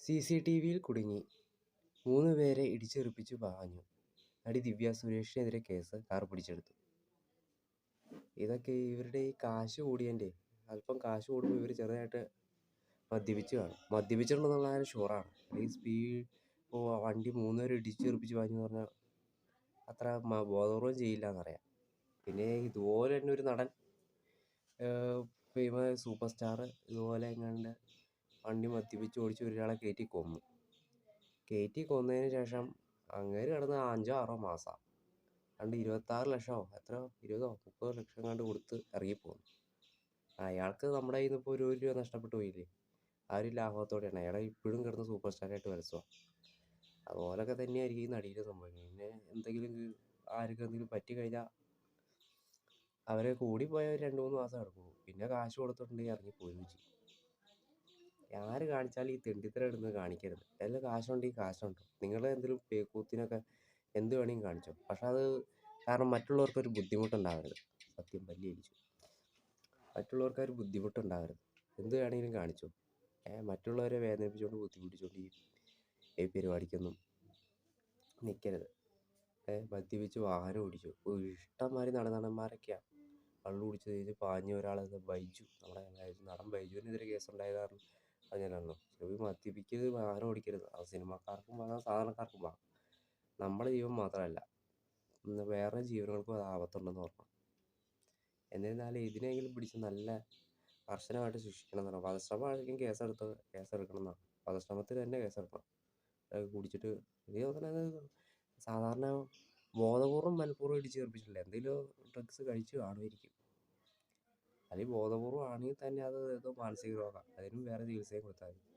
CCTVയിൽ കുടുങ്ങി 3 പേരെ ഇടിച്ചെറിപ്പിച്ചു പാഞ്ഞു. നടി ദിവ്യ സുരേഷിനെതിരെ കേസ്, കാർ പിടിച്ചെടുത്തു. ഇതൊക്കെ ഇവരുടെ ഈ കാശ് കൂടിയതിൻ്റെ, അല്പം കാശ് കൂടുമ്പോൾ ഇവർ ചെറുതായിട്ട് മദ്യപിച്ച് കാണും. മദ്യപിച്ചിട്ടുണ്ടെന്നുള്ള കാര്യം ഷുവറാണ്. ഈ ഇപ്പോൾ വണ്ടി 3 പേരെ ഇടിച്ചെറിപ്പിച്ച് പാഞ്ഞു പറഞ്ഞാൽ അത്ര ബോധപൂർവം ചെയ്യില്ല എന്നറിയാം. പിന്നെ ഇതുപോലെ തന്നെ ഒരു നടൻ, ഫേമസ് സൂപ്പർ സ്റ്റാർ, ഇതുപോലെ എങ്ങാണ്ട് വണ്ടി മദ്യപിച്ച് ഓടിച്ച് ഒരാളെ കയറ്റി കൊന്നതിന് ശേഷം അങ്ങേര് കിടന്ന് 5-6 മാസം കണ്ട് 26 ലക്ഷമോ എത്രയോ 20-30 ലക്ഷം കണ്ട് കൊടുത്ത് ഇറങ്ങിപ്പോകുന്നു. അയാൾക്ക് നമ്മുടെ കയ്യിൽ നിന്ന് ഇപ്പോൾ ഒരു രൂപ നഷ്ടപ്പെട്ടു പോയില്ലേ, ആ ഒരു ലാഭത്തോടെയാണ് അയാളെ ഇപ്പോഴും കിടന്ന് സൂപ്പർ സ്റ്റാറായിട്ട് വരച്ചുക. അതുപോലൊക്കെ തന്നെയായിരിക്കും ഈ നടിയുടെ സംഭവം. പിന്നെ ആർക്കും എന്തെങ്കിലും പറ്റിക്കഴിഞ്ഞാൽ അവരെ കൂടിപ്പോയാൽ 2-3 മാസം കിടക്കുള്ളൂ. പിന്നെ കാശ് കൊടുത്തിട്ടുണ്ടെങ്കിൽ ഇറങ്ങിപ്പോവുകയും ചെയ്യും. ആര് കാണിച്ചാലും ഈ തെണ്ടിത്തരം ഇടുന്നത് കാണിക്കരുത്. എല്ലാം കാശുണ്ടെങ്കിൽ കാശുണ്ടോ, നിങ്ങൾ എന്തെങ്കിലും കൂത്തിനൊക്കെ എന്ത് വേണമെങ്കിലും കാണിച്ചോ. പക്ഷെ അത് കാരണം മറ്റുള്ളവർക്കൊരു ബുദ്ധിമുട്ടുണ്ടാവരുത്. സത്യം പല്ലിയിടിച്ചു. മറ്റുള്ളവർക്കൊരു ബുദ്ധിമുട്ടുണ്ടാവരുത്. എന്ത് വേണമെങ്കിലും കാണിച്ചോ. മറ്റുള്ളവരെ വേദനിപ്പിച്ചുകൊണ്ട് ബുദ്ധിമുട്ടിച്ചുകൊണ്ട് ഈ പരിപാടിക്കൊന്നും നിൽക്കരുത്. മദ്യപിച്ച് വാഹനം ഓടിച്ചു. ഇഷ്ടംമാതിരി നടന്മാരൊക്കെയാണ് കള്ളു കുടിച്ച് കഴിഞ്ഞ് പാഞ്ഞ ഒരാൾ, ബൈജു, നമ്മുടെ നടൻ ബൈജുവിനെതിരെ കേസുണ്ടായതാണ് പറഞ്ഞല്ലോ. മദ്യപിക്കരുത്, വാഹനം ഓടിക്കരുത്. അത് സിനിമാക്കാർക്കും വാങ്ങാം, സാധാരണക്കാർക്കും വാങ്ങാം. നമ്മുടെ ജീവൻ മാത്രമല്ല, വേറെ ജീവനുകൾക്കും അത് ആപത്തുണ്ടെന്ന് ഓർക്കണം. എന്നിരുന്നാലും ഇതിനെങ്കിലും പിടിച്ച് നല്ല കർശനമായിട്ട് ശിക്ഷിക്കണം എന്നാണ്. വധശ്രമമായിരിക്കും കേസെടുക്കണം എന്നാണ്. വധശ്രമത്തിന് തന്നെ കേസെടുക്കണം. കുടിച്ചിട്ട് സാധാരണ ബോധപൂർവം മനഃപൂർവ്വം ഇടിച്ച് ചേർപ്പിച്ചിട്ടില്ല, എന്തെങ്കിലും ഡ്രഗ്സ് കഴിച്ച് കാണുമായിരിക്കും. അല്ലെങ്കിൽ ബോധപൂർവം ആണെങ്കിൽ തന്നെ അത് ഏതോ മാനസിക രോഗം, അതിനും വേറെ ചികിത്സയും കൊടുത്താൽ മതി.